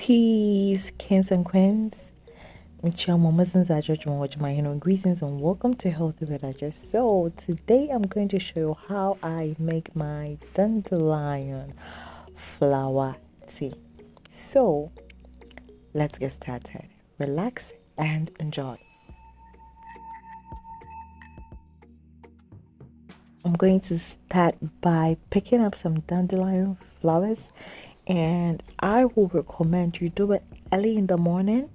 Peace, kings and queens. Greetings and welcome to Healthy with Adwo. So today I'm going to show you how I make my dandelion flower tea. So let's get started. Relax and enjoy. I'm going to start by picking up some dandelion flowers, and I will recommend you do it early in the morning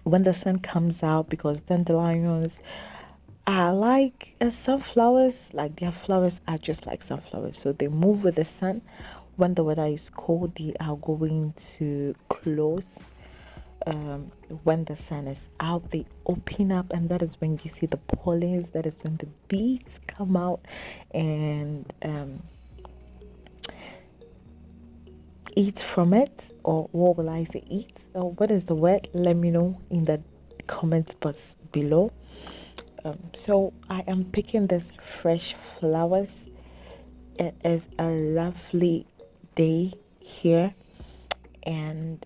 when the sun comes out, because dandelions are like sunflowers. Like, their flowers are just like sunflowers, so they move with the sun. When the weather is cold, they are going to close. When the sun is out, they open up, and that is when you see the pollens. That is when the bees come out and eat from it. Or what will I say, eat, or what is the word? Let me know in the comment box below. So I am picking this fresh flowers. It is a lovely day here, and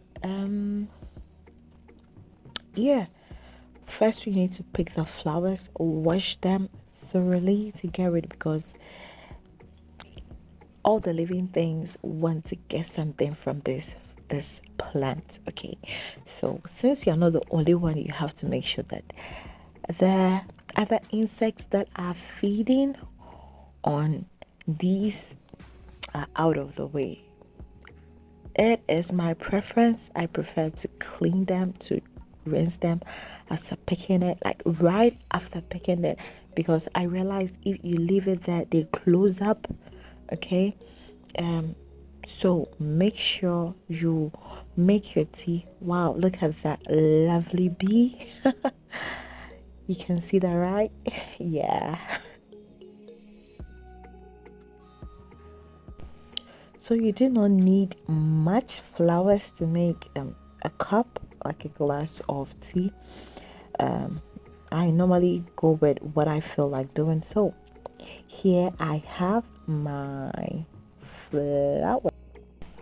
yeah, first we need to pick the flowers, wash them thoroughly to get rid, because all the living things want to get something from this plant. Okay, so since you're not the only one, you have to make sure that the other insects that are feeding on these are out of the way. It is my preference. I prefer to clean them, to rinse them after picking it, like right after picking it, because I realized if you leave it there, they close up. Okay, so make sure you make your tea. Wow, look at that lovely bee. You can see that, right? Yeah. So you do not need much flowers to make a cup, like a glass of tea. I normally go with what I feel like doing. So here I have my flower.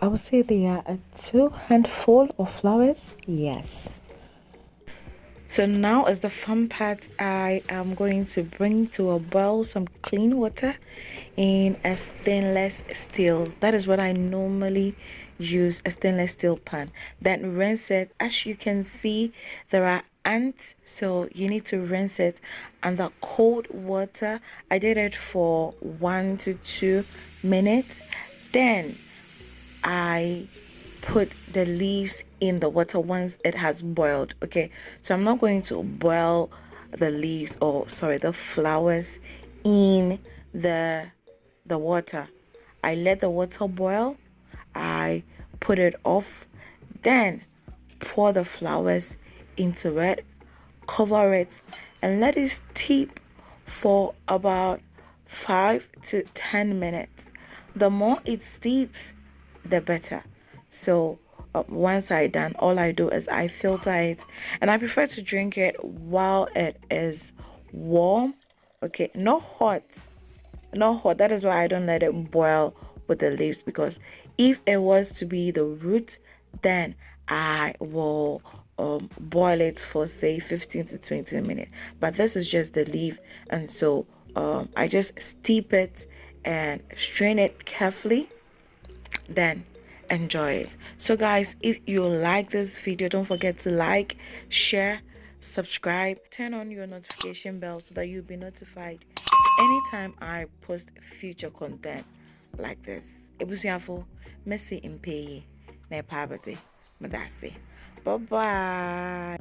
I would say they are a 2 handful of flowers. Yes. So now is the fun part. I am going to bring to a boil some clean water in a stainless steel. That is what I normally use, a stainless steel pan. Then rinse it. As you can see, there are ants, so you need to rinse it under cold water. I did it for 1 to 2 minutes. Then I put the leaves in the water once it has boiled. Okay, so I'm not going to boil the leaves, or sorry, the flowers in the water. I let the water boil, I put it off, then pour the flowers into it, cover it, and let it steep for about 5 to 10 minutes. The more it steeps, the better. So once I done, all I do is I filter it, and I prefer to drink it while it is warm. Okay, not hot. That is why I don't let it boil with the leaves, because if it was to be the root, then I will boil it for say 15 to 20 minutes. But this is just the leaf, and so I just steep it and strain it carefully, then enjoy it. So guys, if you like this video, don't forget to like, share, subscribe, turn on your notification bell so that you'll be notified anytime I post future content like this. Ebusiafo, Messi in pay, na poverty. Madasi. Bye bye.